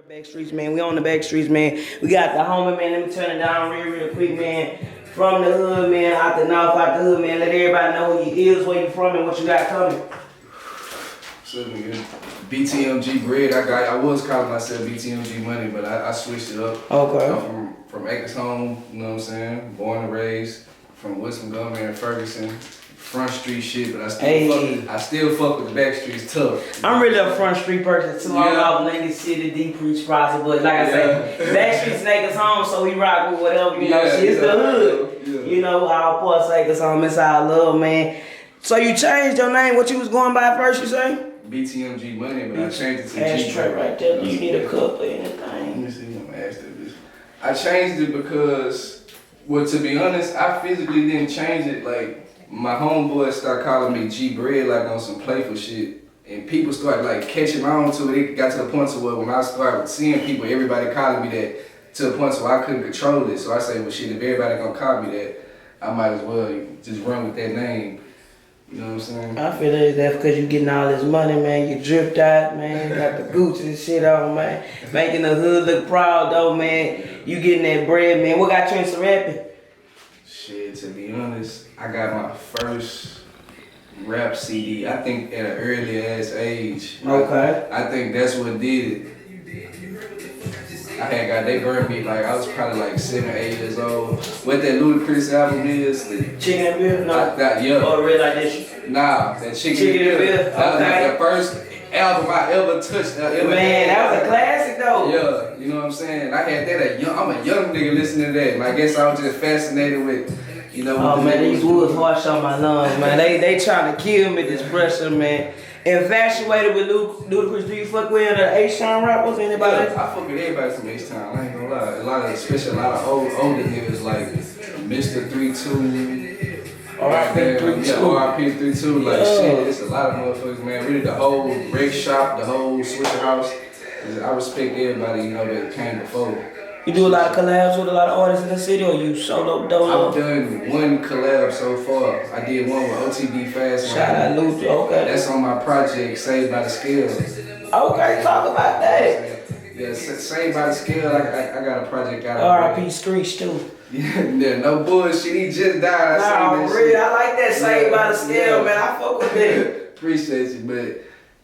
Back streets, man. We on the back streets, man. We got the homie, man. Let me turn it down real quick, man. From the hood, man. Out the north, out the hood, man. Let everybody know who you is, where you from, and what you got coming. So, nigga, BTM G Bread. I was calling myself BTM G Money, but I switched it up. Okay. I'm from Acres Home, you know what I'm saying? Born and raised from West Montgomery and Ferguson. Front street shit, but I still fuck with the back streets tough. I'm really a front street person too. I'm out Lincoln City, deep preach process, but like I say, back streets Acres Home, so we rock with whatever, you know, shit's the hood. Yeah. You know, our poor Acres Home, it's our love, man. So you changed your name, what you was going by first, you say? BTM G Money, but I changed it to G Bread. Right there, you need a cup or anything. Let me see, I'm gonna ask that bitch. I changed it because, well, to be honest, I physically didn't change it, like, my homeboys started calling me G Bread like on some playful shit, and people started like catching on to it. It got to the point to where when I started seeing people, everybody calling me that, to the point where I couldn't control it. So I say, well shit, if everybody gonna call me that, I might as well just run with that name. You know what I'm saying? I feel that's because you getting all this money, man. You dripped out, man. You got the Gucci and shit on, man. Making the hood look proud, though, man. You getting that bread, man. What got you into rapping? Shit, to be honest, I got my first rap CD, I think at an early ass age. Okay. I think that's what did it. They burned me like, I was probably like 7 or 8 years old. What that Ludacris album is? Chicken and Beer? No. Yeah. Or Red Light Dish? Nah, that Chicken and Beer. That was like the first album I ever touched. Man, that was a classic though. Yeah, you know what I'm saying? I had that I'm a young nigga listening to that, and I guess I was just fascinated with, you know. Oh man, these woods harsh on my lungs, man. They trying to kill me, this pressure, man. Infatuated with Ludacris. Do you fuck with the H-Town rappers? Anybody? Yeah, I fuck with everybody from H-Town. I ain't gonna lie. Especially a lot of older niggas like Mr. 32. RIP 32. Yeah, RIP 32. Like shit, it's a lot of motherfuckers, man. Really, the whole Rick Shop, the whole Switcher House. I respect everybody, you know, that came before. You do a lot of collabs with a lot of artists in the city, or you solo dolo? I've done one collab so far. I did one with OTB Fast. Shout out Luther, okay. That's on my project, Saved by the Scale. Okay, talk about that. Yeah, Saved by the Scale, I got a project out of RIP Streets too. Yeah, no bullshit, he just died. Nah, for real, I like that Saved by the Scale, man. I fuck with that. Appreciate you, but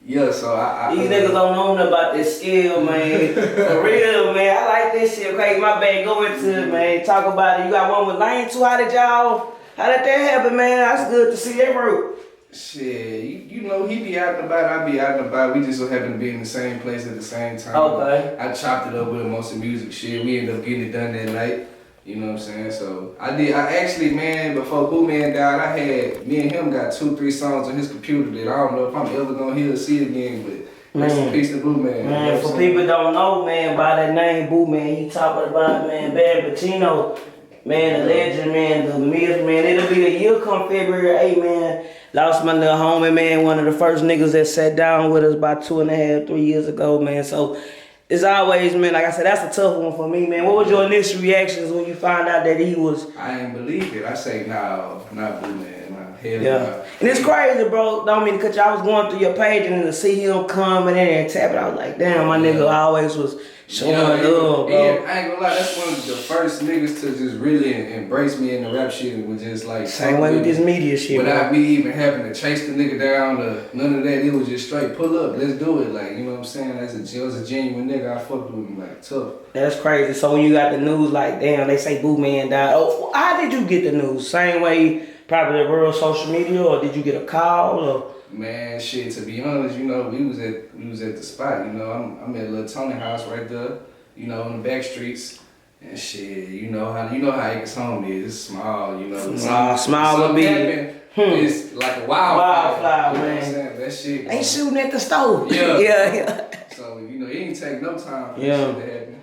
yeah, so these niggas don't know nothing about this skill, man. For real, man. I like this shit. Okay, my bad. Go into it, man. Talk about it. You got one with Lane too. How did that happen, man? That's good to see that, bro. Shit, you know, he be out and about, I be out and about. We just so happen to be in the same place at the same time. Okay. I chopped it up with him on some music shit. We ended up getting it done that night. You know what I'm saying? So I actually, man, before Boo Man died, me and him got 2-3 songs on his computer that I don't know if I'm ever gonna hear or see again, but rest in peace to Boo Man. Man, for people don't know, man, by that name, Boo Man, he talking about, man, Bad Pacino, man, the legend, man, the myth, man. It'll be a year come February 8, man. Lost my little homie, man, one of the first niggas that sat down with us about 2.5, 3 years ago, man. So it's always, man, like I said, that's a tough one for me, man. What was your initial reactions when you found out that he was? I ain't believe it. I say, no, not Boo Man. Nah, hell yeah. No. And it's crazy, bro. Don't mean to cut you. I was going through your page and then to see him coming in and tap it, I was like, damn, my nigga always was showing love, bro. Yeah, I ain't gonna lie, that's one of the first niggas to just really embrace me in the rap shit. It was just like same way with this media shit, without me even having to chase the nigga down or none of that. It was just straight pull up, let's do it. Like, you know what I'm saying? It was a genuine nigga. I fucked with him like tough. That's crazy. So when you got the news, like, damn, they say Boo Man died. Oh, how did you get the news? Same way, probably the real social media, or did you get a call? Or? Man, shit. To be honest, you know, we was at the spot. You know, I'm at Little Tony house right there. You know, on the back streets. And shit, you know how Acres Home is. It's small, you know. Small will be. It's like a wildfire, man. You know what I'm saying? That shit. They shooting at the stove. Yeah. Yeah. So, you know, it ain't take no time for that shit to happen.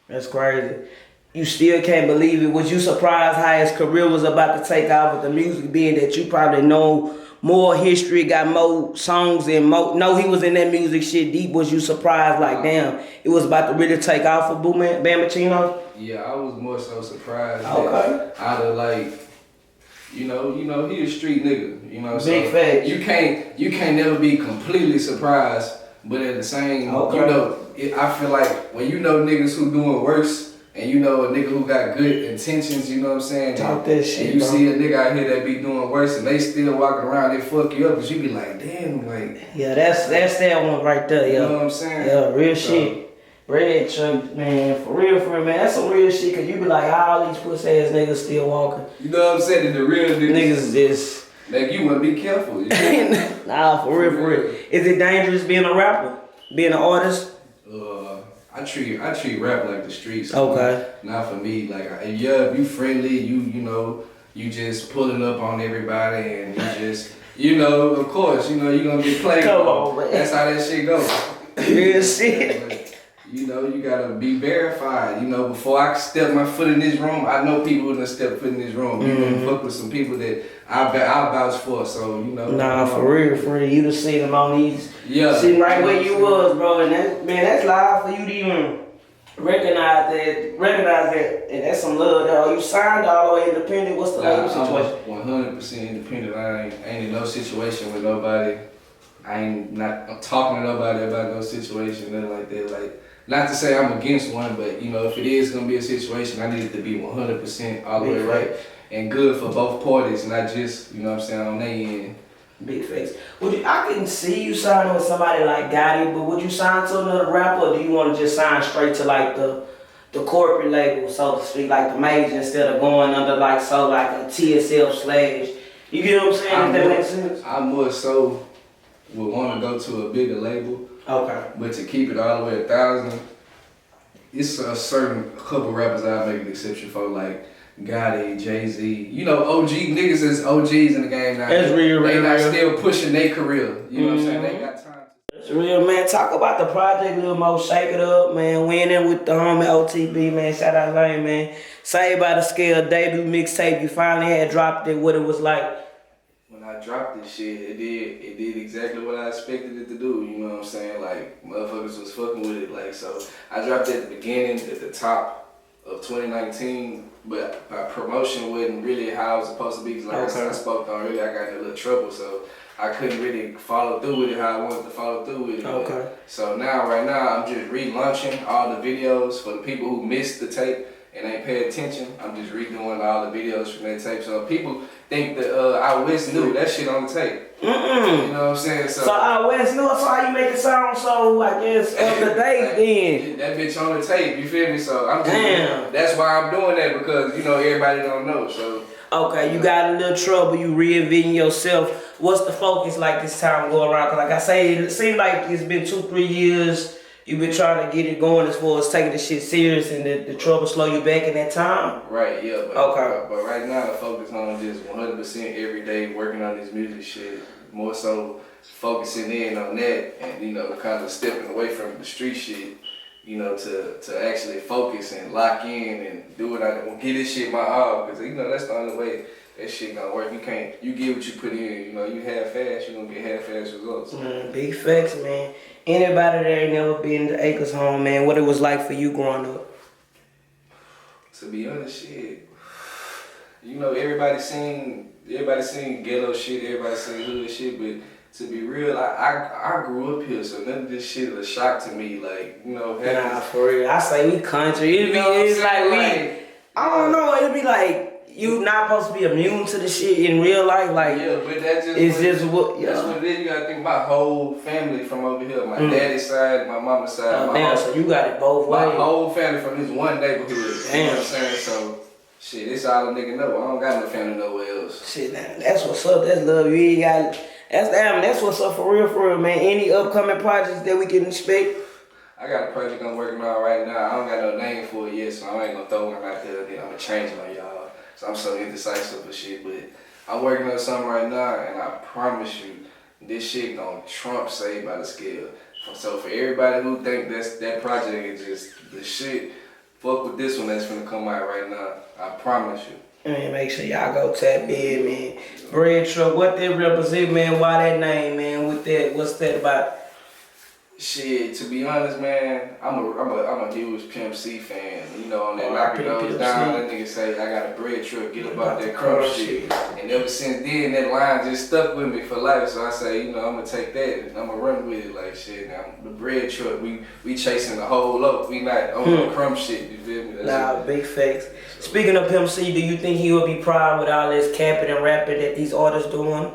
That's crazy. You still can't believe it. Was you surprised how his career was about to take off with the music, being that you probably know more history, got more songs and know he was in that music shit deep? Was you surprised like, damn, it was about to really take off for Boo Man, Bam Pacino? Yeah, I was more so surprised. Okay. Out of like, you know, he a street nigga. You know, big fact. You can't never be completely surprised But at the same, Okay. you know, I feel like when you know niggas who doing worse, and you know a nigga who got good intentions, you know what I'm saying? Talk that shit, and you bro. see a nigga out here that be doing worse, and they still walking around, they fuck you up, cause you be like, damn, like. Yeah, that's that one right there, You yeah. know what I'm saying? Yeah, real shit. Bread truck, man, for real, man. That's some real shit, cause you be like, how all these pussy ass niggas still walking? You know what I'm saying? The real Niggas just. Like, you wanna be careful. You know? Nah, for real. Is it dangerous being a rapper? Being an artist? I treat rap like the streets. Okay. Not for me. Like, yeah, if you friendly, you know, you just pulling up on everybody and you just, you know, of course, you know, you gonna get played. Come on, man. That's how that shit goes. Real shit. But, you know, you gotta be verified. You know, before I step my foot in this room, I know people who done step foot in this room. You done fuck with some people that I vouch for. So, you know. Nah, for real. You done seen them on these. Yeah. Sitting right where you was, bro. And that, man, that's live for you to even recognize that. And that's some love there. Are you signed all the way independent? What's the label situation? I'm 100% independent. I ain't in no situation with nobody. I'm talking to nobody about no situation, nothing like that. Like, not to say I'm against one, but you know, if it is gonna be a situation, I need it to be 100% all the way right and good for both parties, not just, you know what I'm saying, on their end. Big face. I can see you signing with somebody like Gotti, but would you sign to another rapper, or do you want to just sign straight to like the corporate label, so to speak, like the major, instead of going under like a TSL/? You get what I'm saying? If that makes sense. I more so would want to go to a bigger label. Okay. But to keep it all the way 1,000, it's a certain couple rappers I make an exception for, like Gotti, Jay-Z. You know, OG niggas is OGs in the game now. That's real, they not real. still pushing their career. You know what I'm saying? They got time. It's real, man. Talk about the project a little more. Shake it up, man. Winning with the homie OTB, man. Shout out Lane, man. Saved by the Scale debut mixtape. You finally had dropped it. What it was like. When I dropped this shit, it did exactly what I expected it to do, you know what I'm saying? Like, motherfuckers was fucking with it, like, so I dropped it at the beginning, at the top of 2019, but my promotion wasn't really how I was supposed to be, because like I spoke on earlier, I got in a little trouble, so I couldn't really follow through with it how I wanted to follow through with it. Okay. So right now, I'm just relaunching all the videos for the people who missed the tape and ain't pay attention. I'm just redoing all the videos from that tape. So people think that I West knew that shit on the tape. You know what I'm saying? So I West knew, so how you make it sound so, I guess, up to date then? That bitch on the tape, you feel me? So I'm just, that's why I'm doing that, because, you know, everybody don't know, so. Okay, you got a little trouble, you reinventing yourself. What's the focus like this time going around? Cause like I say, it seems like it's been 2-3 years. You've been trying to get it going as far as taking the shit serious, and the trouble slow you back in that time? Right, yeah. But, okay. But right now, the focus on just 100% every day working on this music shit. More so focusing in on that and, you know, kind of stepping away from the street shit, you know, to actually focus and lock in and do what I want. Get this shit my all, because, you know, that's the only way that shit gonna work. You get what you put in, you know, you half-ass, you gonna get half-ass results. Big facts, man. Anybody that ain't never been to Acres home, man, what it was like for you growing up? To be honest, shit, you know, everybody seen ghetto shit, everybody seen hood shit, but to be real, I grew up here, so none of this shit is a shock to me, like, you know. Nah, for real, I say we country, it's like I don't know, it'd be like, you not supposed to be immune to the shit in real life, like. Yeah, but that's just. It's just what. Yeah. That's what it is. You gotta think my whole family from over here. My daddy's side, my mama's side. Damn, so you got it both ways. My whole family from this one neighborhood. Damn. You know what I'm saying? So, shit, it's all a nigga know. I don't got no family nowhere else. Shit, man, that's what's up. That's love. You ain't got. That's what's up for real, man. Any upcoming projects that we can expect? I got a project I'm working on right now. I don't got no name for it yet, so I ain't gonna throw one out there. Then I'm gonna change it on y'all. So I'm so indecisive for shit, but I'm working on something right now, and I promise you, this shit gonna trump Saved by the Scale. So for everybody who think that project is just the shit, fuck with this one that's gonna come out right now. I promise you. Man, make sure y'all go tap in, man. Bread truck, what that represent, man? Why that name, man? With that, what's that about? Shit, to be honest, man, I'm a huge Pimp C fan. You know, on that knock it Pimp those C. down, that nigga say, I got a bread truck, get about that crumb shit. And ever since then, that line just stuck with me for life. So I say, you know, I'm gonna take that and I'm gonna run with it like shit. Now, the bread truck, we chasing the whole loaf. We not on no crumb shit, you feel me? Nah, big facts. Speaking of Pimp C, do you think he would be proud with all this capping and rapping that these artists doing?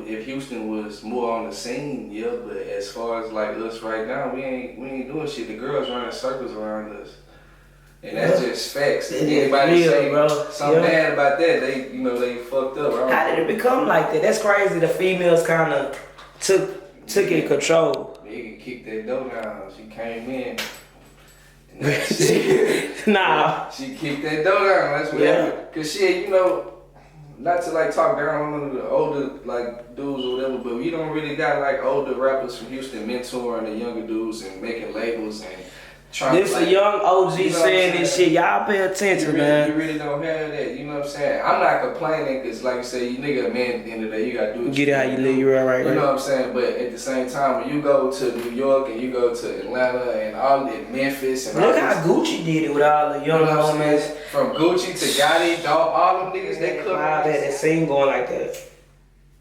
If Houston was more on the scene, yeah, but as far as like us right now, we ain't doing shit. The girls running circles around us. And that's just facts. If anybody say something bad about that, they fucked up. How did it become like that? That's crazy. The females kind of took in control. Nigga kicked that door down. She came in. Nah. She kicked that door down. That's what happened. Cause shit, you know, not to like talk down on the older like dudes or whatever, but we don't really got like older rappers from Houston mentoring the younger dudes and making labels and trying this to like, a young OG you know saying this shit. Y'all pay attention, man. You really don't have that, you know what I'm saying? I'm not complaining because like you say, you nigga a man at the end of the day, you gotta do it. Get it how you live, you're right. You know what I'm saying? But at the same time, when you go to New York and you go to Atlanta and all that Memphis and look how Gucci did it with all the young homies. From Gucci to Gotti, Dog, all them niggas, they could that scene going like that.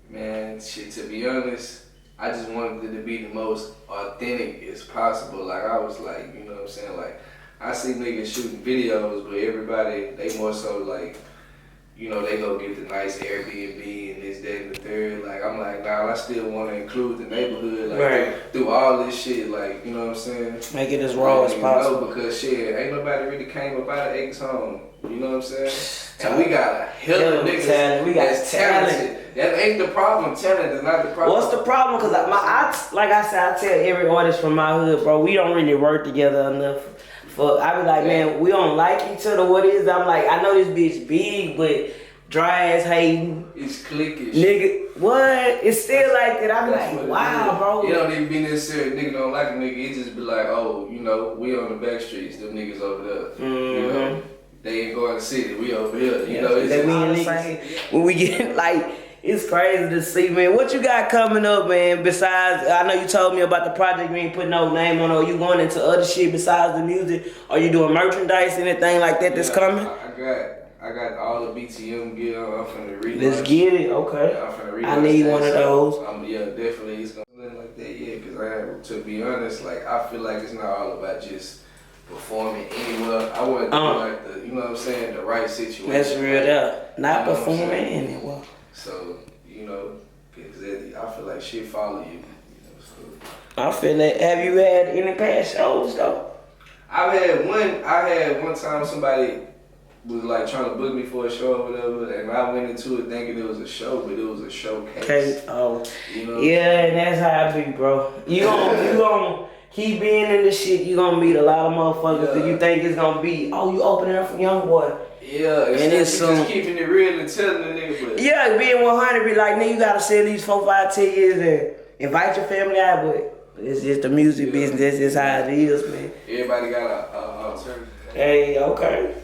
Man, shit, to be honest, I just wanted it to be the most authentic as possible. Like, I was like, you know what I'm saying? Like, I see niggas shooting videos, but everybody, they more so like, you know, they go get the nice Airbnb and this, that, and the third. Like, I'm like, nah, I still want to include the neighborhood, like, through all this shit, like, you know what I'm saying? Make it as raw as possible. Because shit, ain't nobody really came up out of Aches home. You know what I'm saying? And we got a hell of niggas we got that's talented. That ain't the problem. Talent is not the problem. What's the problem? Cause like I said, I tell every artist from my hood, bro, we don't really work together enough. I be like, man, we don't like each other. What is? I'm like, I know this bitch big, but dry ass hating. It's cliquish. Nigga, what? It's still like that. I be like, wow, bro. It don't even be necessary. Nigga don't like a nigga. It just be like, oh, you know, we on the back streets. Them niggas over there. You know, they ain't going to the city. We over here. You know, it's all the same. When we get like. It's crazy to see, man. What you got coming up, man? Besides, I know you told me about the project. You ain't put no name on it. Are you going into other shit besides the music? Are you doing merchandise, anything like that that's coming? I got all the BTM gear. I'm finna relaunch. Let's get it, okay. Yeah, I'm finna relaunch. I need one of those. Yeah, definitely. It's gonna look like that, yeah. Cause to be honest, like I feel like it's not all about just performing anywhere. I want to do like the, you know what I'm saying, the right situation. That's real, that. Not performing anywhere. So, you know, cause I feel like shit follow you. You know, so. I feel that. Have you had any past shows though? I had one time somebody was like trying to book me for a show or whatever, and I went into it thinking it was a show, but it was a showcase. Okay. Oh. You know? Yeah, and that's how I be, bro. You gon' keep being in the shit. You gonna meet a lot of motherfuckers that you think it's gonna be. Oh, you opening up for Young Boy. Yeah, and it's just keeping it real and telling the nigga. But yeah, being 100, be like, nigga, you gotta say at least 4, 5, 10 years and invite your family out, but it's just the music business. That's just how it is, man. Everybody got a alternative. Hey, okay.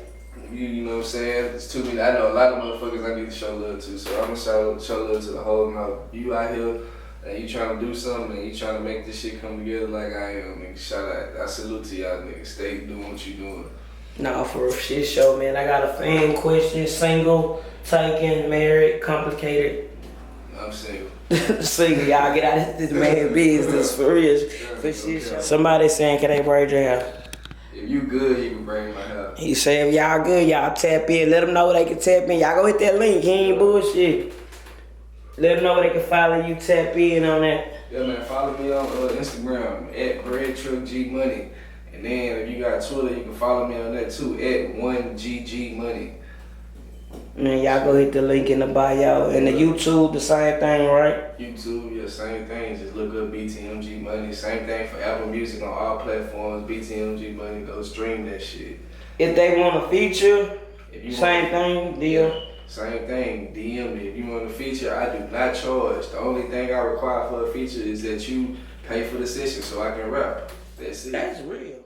You know what I'm saying? It's too many. I know a lot of motherfuckers I need to show love to, so I'm gonna show love to the whole mouth. You out here and you trying to do something and you trying to make this shit come together like I am, nigga. Shout out. I salute to y'all, nigga. Stay doing what you doing. Nah, for a shit show, man. I got a fan question. Single, taken, married, complicated. I'm single. Single, y'all get out of this man business for real. For shit show. Somebody saying, can they braid your hair? If you good, you can braid my hair. He said, if y'all good, y'all tap in. Let them know they can tap in. Y'all go hit that link. He ain't bullshit. Let them know they can follow you. Tap in on that. Yeah, man. Follow me on Instagram at BreadTruckGMoney. And then if you got Twitter, you can follow me on that too at 1GGMoney. Man, y'all go hit the link in the bio. And the YouTube, the same thing, right? YouTube, yeah, same thing. Just look up BTM G Money. Same thing for Apple Music on all platforms. BTM G Money, go stream that shit. If they want a feature, same thing, deal. Yeah, same thing, DM me. If you want a feature, I do not charge. The only thing I require for a feature is that you pay for the session so I can rap. That's it. That's real.